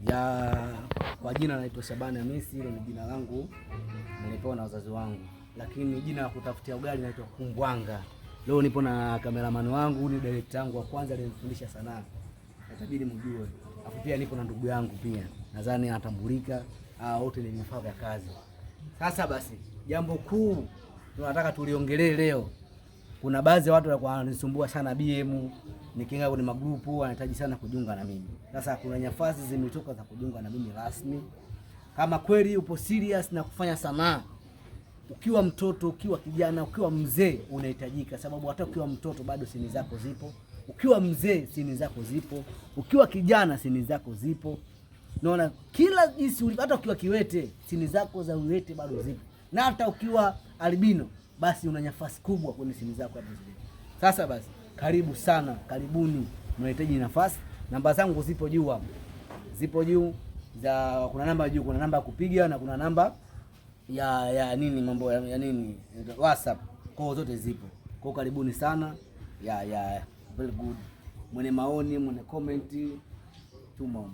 Ya, kwa jina naitwa Shabani Hamisi, hilo ni jina langu nilipewa na wazazi wangu. Lakini jina la kutafutia ugali naitwa Kumbwanga. Leo nipo na cameraman wangu, ni director wangu wa kwanza alinifundisha sanaa. Itabidi mjue. Hapo pia nipo na ndugu yangu pia. Nadhani anatambulika, wote ni vifaa vya kazi. Sasa basi, jambo kuu tunataka tuliongelee leo. Kuna baadhi ya watu walikuwa wananisumbua sana BM, nikiingia kwenye magrupu wanahitaji sana kujiunga na mimi. Sasa kuna nafasi zimetoka za kujiunga na mimi rasmi. Kama kweli upo serious na kufanya sanaa, ukiwa mtoto, ukiwa kijana, ukiwa mzee unahitajika, sababu hata ukiwa mtoto bado sini zako zipo. Ukiwa mzee sini zako zipo. Ukiwa kijana sini zako zipo. Naona kila jinsi, hata ukiwa kiwete sini zako za uwete bado zipo. Na hata ukiwa albino basi una nafasi kubwa kwenye sini zako hapo zile. Sasa basi, karibu sana, karibuni. Mnahitaji nafasi. Namba zangu zipo juu hapo. Zipo juu kuna namba juu, kuna namba ya kupiga na kuna namba ya nini, mambo ya nini, WhatsApp. Kwa zote zipo. Kwa karibuni sana. Very good. Mwenye maoni, mwenye comment, tuma.